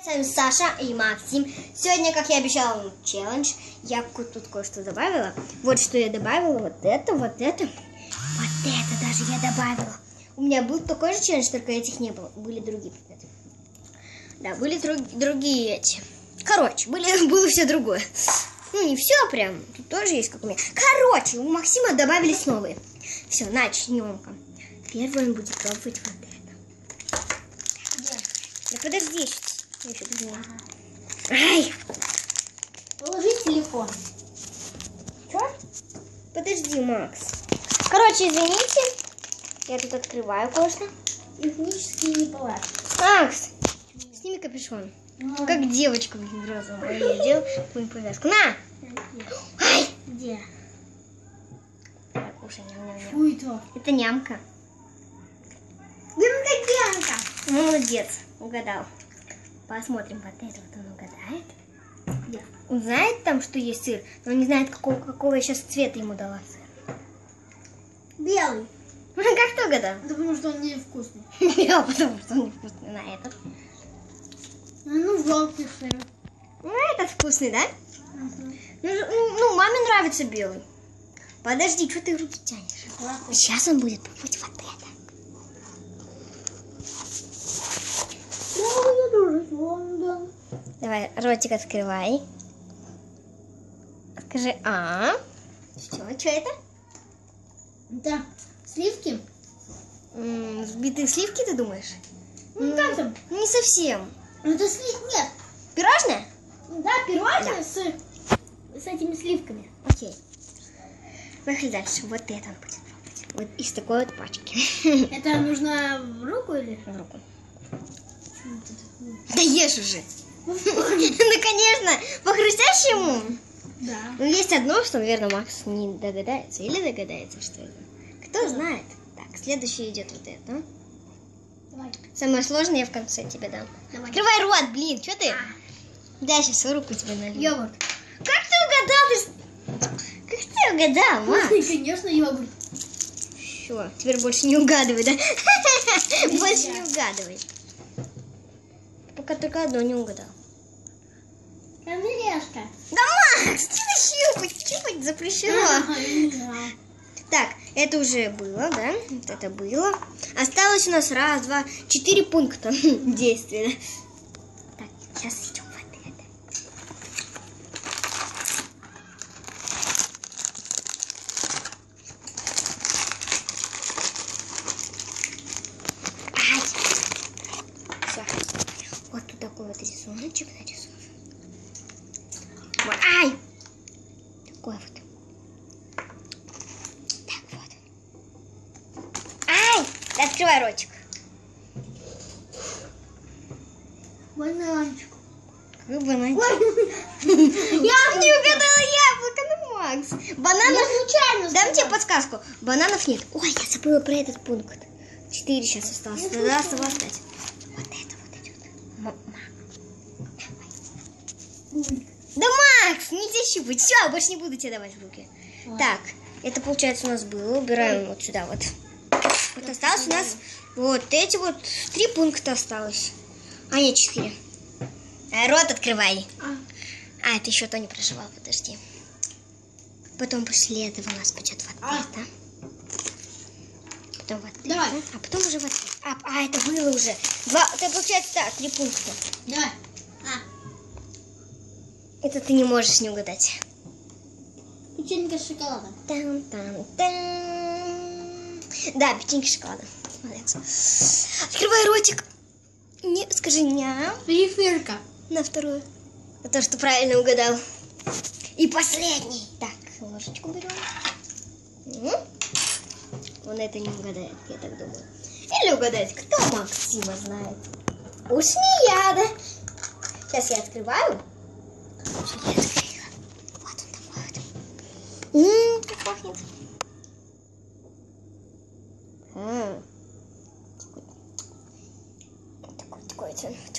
С вами Саша и Максим. Сегодня, как я обещала, челлендж. Я тут кое-что добавила. Вот что я добавила. Вот это. Вот это даже я добавила. У меня был такой же челлендж, только этих не было. Были другие предметы. Да, были другие эти. Короче, было все другое. Ну, не все прям. Тут тоже есть, как у меня. Короче, у Максима добавились новые. Все, начнем-ка. Первый он будет пробовать вот это. Да подожди. Ай! Положи телефон. Что? Подожди, Макс. Короче, извините. Я тут открываю кое-что. Технические неполадки. Макс, сними капюшон. Как девочка взрослая. Я делаю какую-нибудь повязку. На! Ай! Где? Так, кушай, ням-ням-ням. Фу, это. Это нямка. Гренка. Молодец, угадал. Посмотрим, вот это вот он угадает. Где? Он знает там, что есть сыр, но он не знает, какого я сейчас цвета ему дала сыр. Белый. Как ты угадал? Потому что он невкусный. Я, потому что он невкусный. На этот. Ну, желтый сыр. Ну, этот вкусный, да? Ну, маме нравится белый. Подожди, что ты руки тянешь? Сейчас он будет пробовать вот это. Давай, ротик открывай. Скажи «а». Что это? Это сливки? Взбитые сливки, ты думаешь? Ну, как там? Не совсем. Это сливки. Нет. Пирожное? Да, пирожное с этими сливками. Окей. Поехали дальше. Вот это он будет пробовать. Вот из такой вот пачки. Это нужно в руку или? В руку. Да ешь уже. Ну, конечно, по-хрустящему. Да. Ну, есть одно, что, наверное, Макс не догадается. Или догадается, что это. Кто знает. Так, следующий идет вот это. Давай. Самое сложное я в конце тебе дам. Давай. Открывай рот, блин, что ты? Да, сейчас руку тебе налью. Йогурт. Как ты угадал? Как ты угадал, Макс? Конечно, йогурт. Все, теперь больше не угадывай, да? Больше не угадывай. Пока только одно не угадал. Камерешка. Да, Макс, щупать запрещено. Так, это уже было, да? Вот это было. Осталось у нас 1, 2, 4 пункта действия. Так, сейчас идем вот это. Ай! Все. Вот тут такой вот рисуночек нарисован. Вот. Ай! Такой вот. Так вот. Ай! Открывай ротик. Бананчик. Какой бананчик? Я не угадала яблоко, ну, Макс. Бананов... Я случайно Дам тебе подсказку. Бананов нет. Ой, я забыла про этот пункт. 4 сейчас осталось. Тогда оставалось 5. Вот это вот идет. Да, Макс, нельзя щупать. Все, больше не буду тебе давать в руки. Так, это получается у нас было. Убираем вот сюда вот. Вот осталось у нас вот эти вот 3 пункта осталось. А нет, 4. Рот открывай. А, это еще то не проживал, подожди. Потом после этого у нас пойдет вот это. Потом вот Давай. это. А потом уже вот это. А, это было уже. 2, это получается, да, 3 пункта. Давай. Это ты не можешь не угадать. Печенька с шоколадом. Там-там-там. Да, печеньки с шоколадом. Молодец. Открывай ротик. Не, скажи ням. Периферка. На вторую. На то, что правильно угадал. И последний. Так, ложечку берем. Он это не угадает, я так думаю. Или угадает, кто Максима знает. Уж не я, да? Сейчас я открываю. Я открыла. Вот он такой вот. Как пахнет.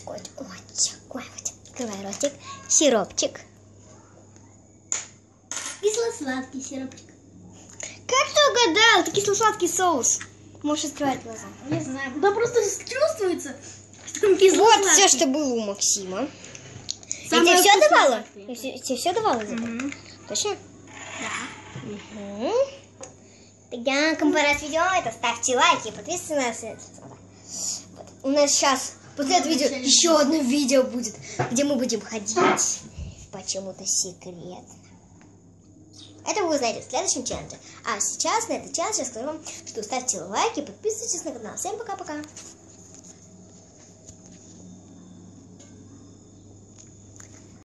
Такой вот. Открывай ротик. Сиропчик. Кисло-сладкий сиропчик. Как ты угадал? Это кисло-сладкий соус. Можешь открывать глаза. Не знаю. Да просто чувствуется, Вот все, что было у Максима. Я тебе все давала? Я тебе все давала? Точно? Да. Тогда, кому понравилось видео, это ставьте лайки, подписывайтесь на нас. Вот. У нас сейчас после этого видео еще одно видео будет, где мы будем ходить почему-то секретно. Это вы узнаете в следующем челлендже. А сейчас на этот челлендж я скажу вам, что ставьте лайки, подписывайтесь на канал. Всем пока-пока.